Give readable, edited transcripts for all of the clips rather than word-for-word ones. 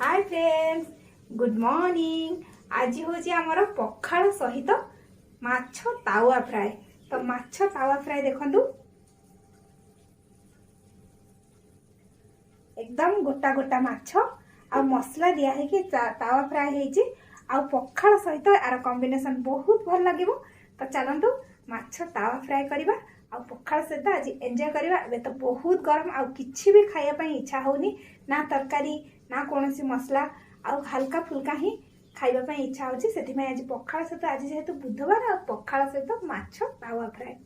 Hi friends, good morning. आज हूँ आमर पखाल सहित माछ तावा फ्राए। तो माछ तावा फ्राए देखंतु एकदम गोटा गोटा माछ आ मसला दिया है कि तावा फ्राए है आ पखाल सहित यार कॉम्बिनेशन बहुत भल लगे। तो चलतु माछ तावा फ्राए करवा आ पखाल सहित आज एंजॉय करवा। ए तो बहुत गरम आ किछि भी खाइबा इच्छा होनी ना तरकारी ना कौन मसला आ हल्का फुल्का ही खाइबा इच्छा होची। सेथिमे आज पखाल सहित आज जेहेतु बुधवार आ पखाल सहित माछ तावा फ्राए।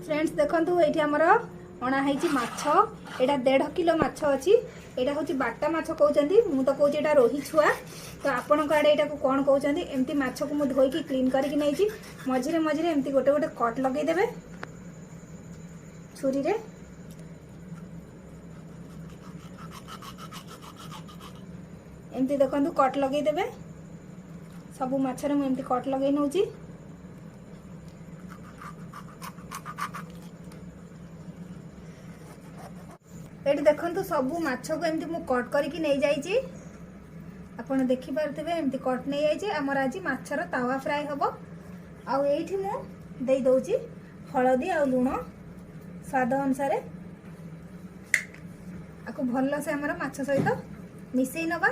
फ्रेंड्स देखंतु एठी हमर अणा है माछ। एटा 1.5 किलो माछ अच्छी। एटा हूँ बाटा माछ कहते मु तो कौच एटा रोही छुआ। तो आपण आड़े यहाँ को कौन कहते एमती माछ को मुझे धोईकी क्लीन करके नहीं मझे मझे एमती गोटे गोटे कट लगेदेवे छुरी रे। एमती देखो कट लगेदेवे सबू माछरे मुझे कट लगे नौची। ये देखो सबू माछ को एमती मु कट करके नहीं जाइए। आपन देखि पारथिबे एमती कट नहीं जाइए। आमर आज माछर तावा फ्राए हम। आठी मु दे दउची हलदी आ लुण स्वाद अनुसार। आपको भल से आमर माछ सहित मिसई नबा।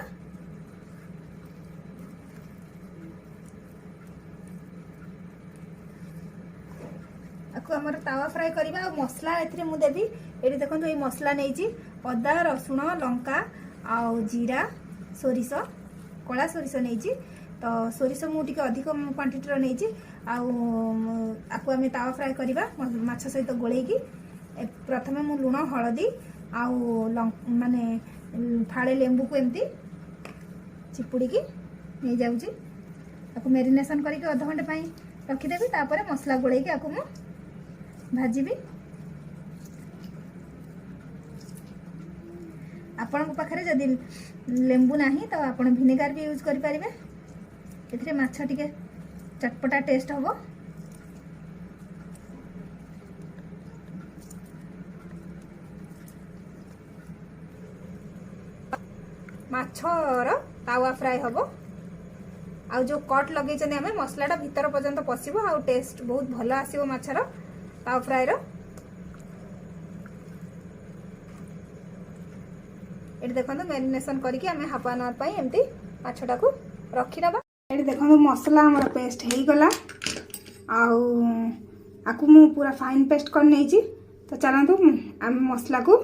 आपको आमर तावा फ्राए करवा। मसला ए मु देवी। ये देखो ये मसला नहीं अदा रसुण लंका आउ जीरा सोरिष कला सोरिष नहीं। तो सोरिष मुझे अधिक क्वांटिटी नहीं आपको आम तावा फ्राए करवा माछ सहित गोलेकी। प्रथमे मु लुण हलदी आउ माने फाड़े लेंबू को एमती चिपुड़ी की नहीं जाऊँगी। आपको मेरिनेशन करके अध घंटे रखीदेवी। तापर मसला गोलेकी आपको मु भाजीबी। आपण पाखे जदि लेंबू नहीं तो आप भिनेगार भी यूज करें। ए माछ टिके चटपटा टेस्ट हम। माछर तावा फ्राए हम। आ जो कट लगे आम मसलाटा भीतर पर्यंत पशिबो आ टेस्ट बहुत भल आसीबो माछर तावा फ्राए रो। ये देखो मेरिनेशन करके आम हाफ एन आवर एमती माछटा को रखी नवा। ये देखो मसला हमारा पेस्ट हो गला। आपको मु पूरा फाइन पेस्ट कर नहीं। तो चलतु आम मसला को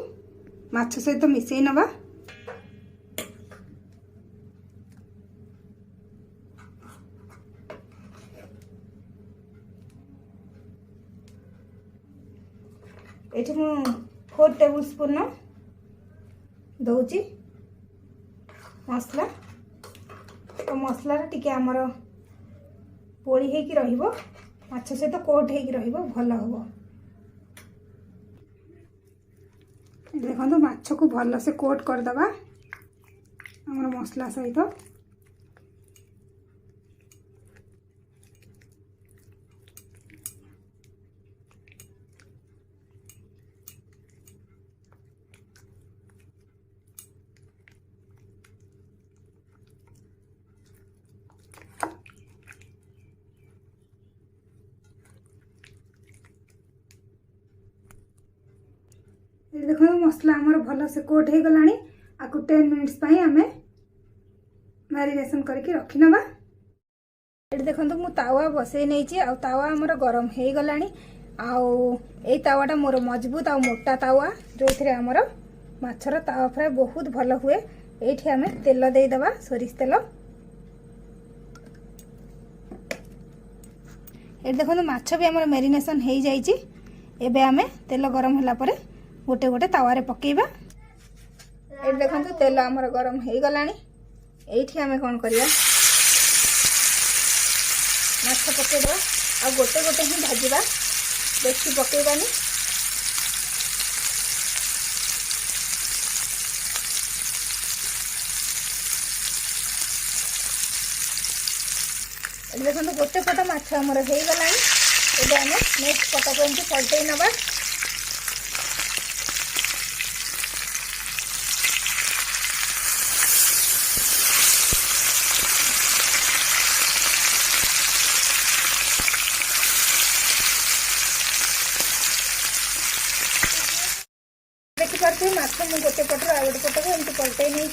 माछ सहित मिसई नवा। ये मु 4 टेबल स्पून दौची मसला। तो मसला टिके आमर पोड़ी है कि रहिबो माछ सहित कोट है कि रहिबो भल हबो। देखो माछ को भल से कोट कर दबा आमर मसला सहित। देखो मसला आमर भल से कोट हो गलानी। आपको 10 मिनिट्स आम मैरिनेशन करके रखी नवा। ये देखो मु तावा बसई नहीं आ तावा आमर गरम हो गलानी। आ तावाटा मोर मजबूत आ मोटा तावा जो आमर माछर तावा फ्राए बहुत भल हुए। ये आम तेल देदेबा सोरिष तेल। ये देखो माछ भी आमर मेरिनेशन हो जाइए। एबे आम तेल गरम होला परे गोटे गोटे तावारे पकेबा। ये देखो तेल आमर गरम हो गलानी। ये आम कौन करवा माछ पकेदवा आ गोटे गोटे ही भाजवा बेसी पकेबानी। देखो गोटे पट माछ आमर हो गलानी। ये आम नेक्स्ट पट को एमती पलटई नवा। देखिए माछ मु गोटे पटर आ गोटे पटक एमती पलटै नहीं